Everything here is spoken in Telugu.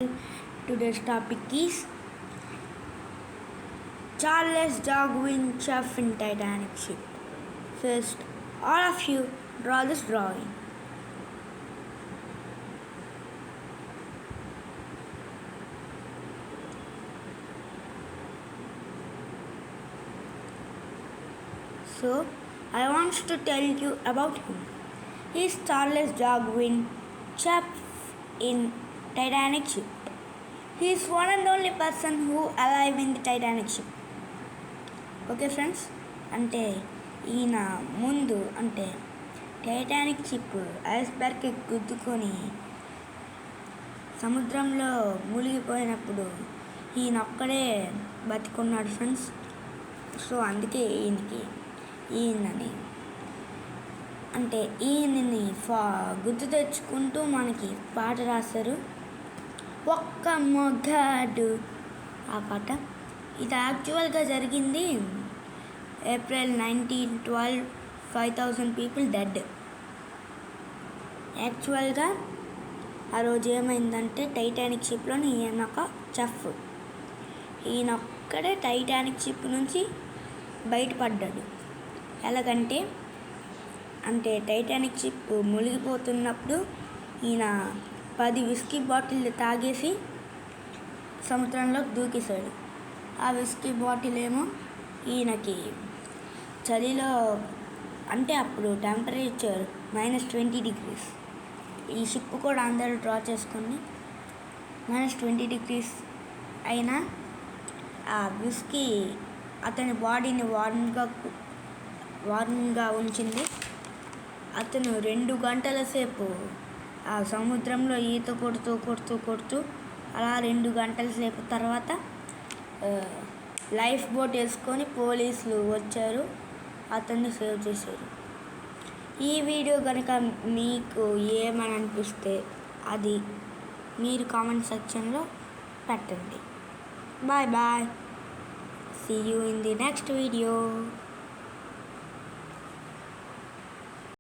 Today's topic is Charles Darwin chef in Titanic ship. First, all of you draw this drawing. So, I want to tell you about him. He is Charles Darwin, chef in Titanic ship. He is one and only person who alive in the Titanic ship. Okay friends, అంటే ఈయన ముందు అంటే టైటానిక్ షిప్ ఐస్బర్గ్కి గుద్దుకొని సముద్రంలో మునిగిపోయినప్పుడు ఈయన ఒక్కడే బతికున్నాడు ఫ్రెండ్స్. సో అందుకే ఈయనని అంటే ఈయనని గుర్తు తెచ్చుకుంటూ మనకి పాట రాశారు, ఒక్క మొగాడు. ఆ పాట ఇది యాక్చువల్గా జరిగింది ఏప్రిల్ 1912. 5,000 people dead. యాక్చువల్గా ఆ రోజు ఏమైందంటే టైటానిక్ షిప్లోని ఈయన ఒక చెఫ్, ఈయన ఒక్కడే టైటానిక్ షిప్ నుంచి బయటపడ్డాడు. ఎలాగంటే అంటే టైటానిక్ షిప్ మునిగిపోతున్నప్పుడు ఈయన 10 విస్కీ బాటిల్ తాగేసి సముద్రంలోకి దూకేశాడు. ఆ విస్కీ బాటిల్ ఏమో ఈయనకి చలిలో అంటే అప్పుడు టెంపరేచర్ -20 ఈ షిప్ కూడా అందరూ డ్రా చేసుకొని -20 అయినా ఆ విస్కీ అతని బాడీని వార్మ్గా ఉంచింది. అతను 2 గంటల సేపు ఆ సముద్రంలో ఈత కొడుతూ అలా 2 గంటల సేపు తర్వాత లైఫ్ బోట్ వేసుకొని పోలీసులు వచ్చారు, అతన్ని సేవ్ చేశారు. ఈ వీడియో కనుక మీకు ఏమని అనిపిస్తే అది మీరు కామెంట్ సెక్షన్లో పెట్టండి. Bye. See you in the next video.